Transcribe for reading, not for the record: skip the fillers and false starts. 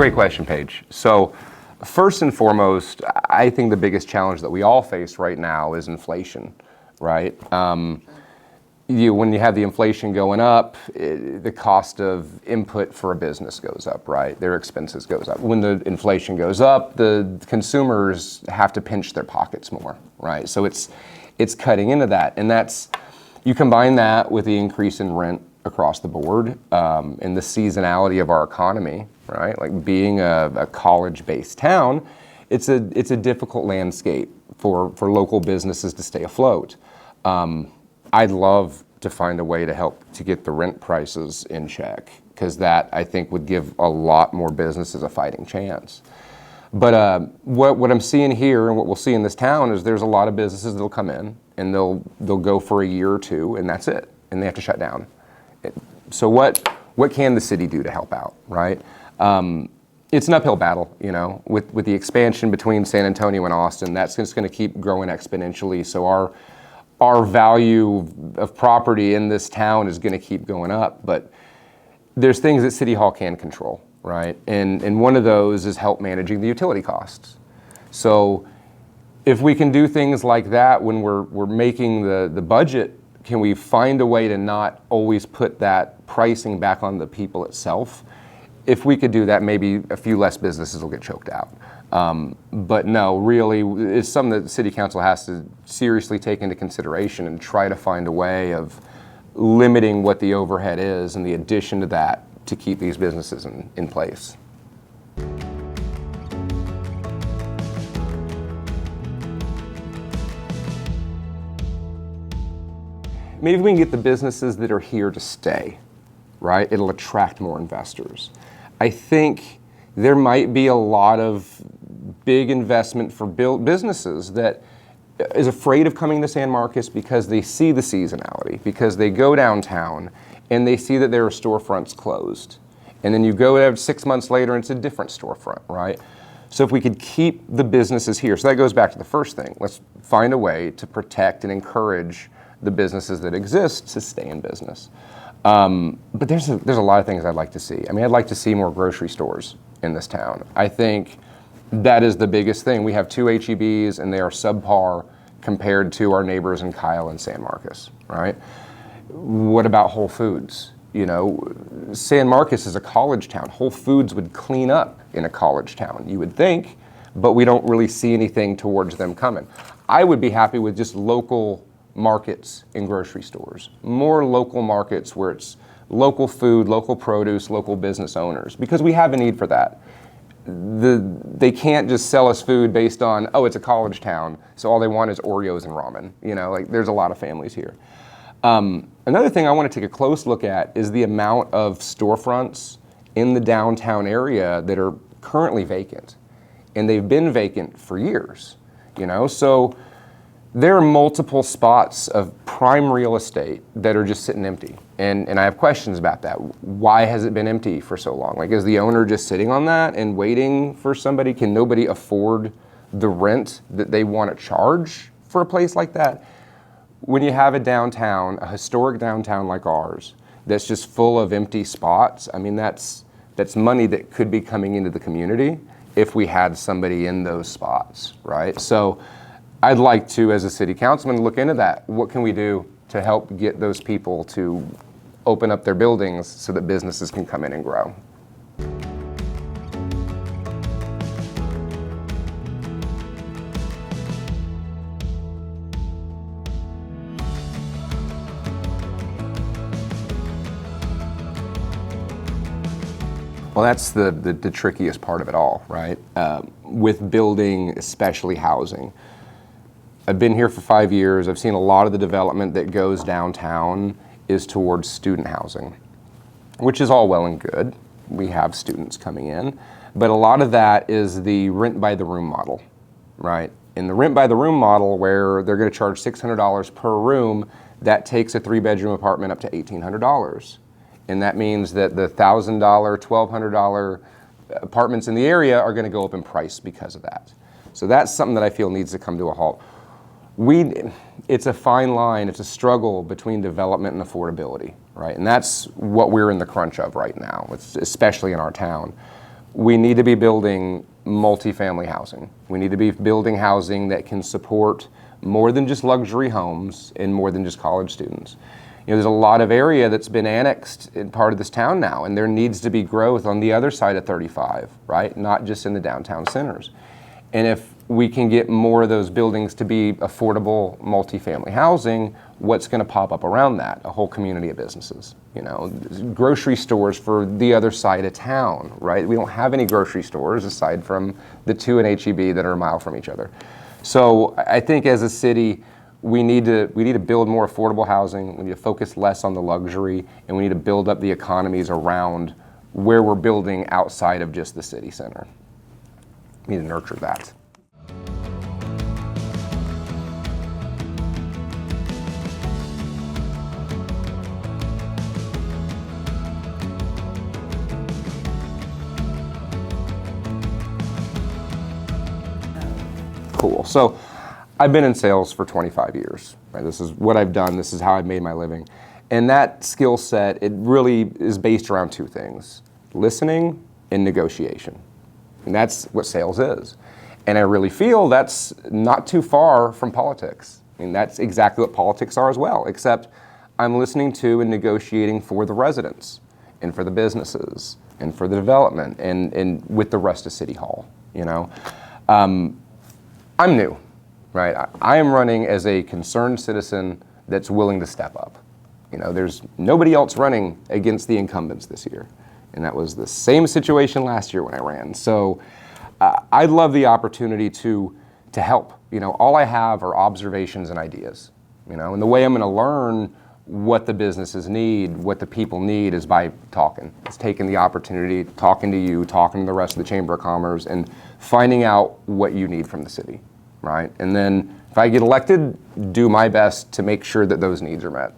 great question, Paige. So first and foremost, I think the biggest challenge that we all face right now is inflation, right? When you have the inflation going up, the cost of input for a business goes up, right? Their expenses goes up. When the inflation goes up, the consumers have to pinch their pockets more, right? So it's cutting into that, and you combine that with the increase in rent across the board, and the seasonality of our economy, right? Like being a college-based town, it's a difficult landscape for local businesses to stay afloat. I'd love to find a way to help to get the rent prices in check, because that, I think, would give a lot more businesses a fighting chance. But what I'm seeing here and what we'll see in this town is there's a lot of businesses that'll come in and they'll go for a year or two and that's it, and they have to shut down. So what can the city do to help out, right? It's an uphill battle, with the expansion between San Antonio and Austin. That's just going to keep growing exponentially. So our value of property in this town is going to keep going up, but there's things that City Hall can control, right? And one of those is help managing the utility costs. So if we can do things like that when we're making the budget, can we find a way to not always put that pricing back on the people itself? If we could do that, maybe a few less businesses will get choked out. But no, really, it's something that the City Council has to seriously take into consideration and try to find a way of limiting what the overhead is and the addition to that to keep these businesses in place. Maybe we can get the businesses that are here to stay, right? It'll attract more investors. I think there might be a lot of big investment for businesses that is afraid of coming to San Marcos because they see the seasonality, because they go downtown and they see that there are storefronts closed. And then you go there 6 months later and it's a different storefront, right? So if we could keep the businesses here, so that goes back to the first thing. Let's find a way to protect and encourage the businesses that exist to stay in business. But there's a lot of things I'd like to see. I mean, I'd like to see more grocery stores in this town. I think that is the biggest thing. We have 2 H-E-Bs and they are subpar compared to our neighbors in Kyle and San Marcos, right? What about Whole Foods? San Marcos is a college town. Whole Foods would clean up in a college town, you would think, but we don't really see anything towards them coming. I would be happy with just local markets in grocery stores, more local markets where it's local food, local produce, local business owners, because we have a need for that. They can't just sell us food based on, it's a college town, so all they want is Oreos and ramen. There's a lot of families here. Another thing I want to take a close look at is the amount of storefronts in the downtown area that are currently vacant, and they've been vacant for years, so there are multiple spots of prime real estate that are just sitting empty. And I have questions about that. Why has it been empty for so long? Is the owner just sitting on that and waiting for somebody? Can nobody afford the rent that they want to charge for a place like that? When you have a downtown, a historic downtown like ours, that's just full of empty spots, I mean, that's money that could be coming into the community if we had somebody in those spots, right? So I'd like to, as a city councilman, look into that. What can we do to help get those people to open up their buildings so that businesses can come in and grow? Well, that's the trickiest part of it all, right? With building, especially housing. I've been here for 5 years. I've seen a lot of the development that goes downtown is towards student housing, which is all well and good. We have students coming in, but a lot of that is the rent by the room model, right? In the rent by the room model, where they're going to charge $600 per room, that takes a 3-bedroom apartment up to $1,800. And that means that the $1,000, $1,200 apartments in the area are going to go up in price because of that. So that's something that I feel needs to come to a halt. It's a fine line, it's a struggle between development and affordability, right? And that's what we're in the crunch of right now, especially in our town. we need to be building multifamily housing. We need to be building housing that can support more than just luxury homes and more than just college students. There's a lot of area that's been annexed in part of this town now, and there needs to be growth on the other side of 35, right? Not just in the downtown centers. And if we can get more of those buildings to be affordable multifamily housing, what's going to pop up around that? A whole community of businesses, grocery stores for the other side of town, right? We don't have any grocery stores aside from the two in HEB that are a mile from each other. So I think as a city, we need to build more affordable housing. We need to focus less on the luxury, and we need to build up the economies around where we're building outside of just the city center. We need to nurture that. Cool. So I've been in sales for 25 years. Right? This is what I've done. This is how I've made my living. And that skill set, it really is based around two things: listening and negotiation. And that's what sales is. And I really feel that's not too far from politics. That's exactly what politics are as well, except I'm listening to and negotiating for the residents and for the businesses and for the development and with the rest of City Hall, I'm new, right? I am running as a concerned citizen that's willing to step up. There's nobody else running against the incumbents this year. And that was the same situation last year when I ran. So I'd love the opportunity to help. All I have are observations and ideas. And the way I'm going to learn what the businesses need, what the people need, is by talking. It's taking the opportunity, talking to you, talking to the rest of the Chamber of Commerce, and finding out what you need from the city, right? And then if I get elected, do my best to make sure that those needs are met.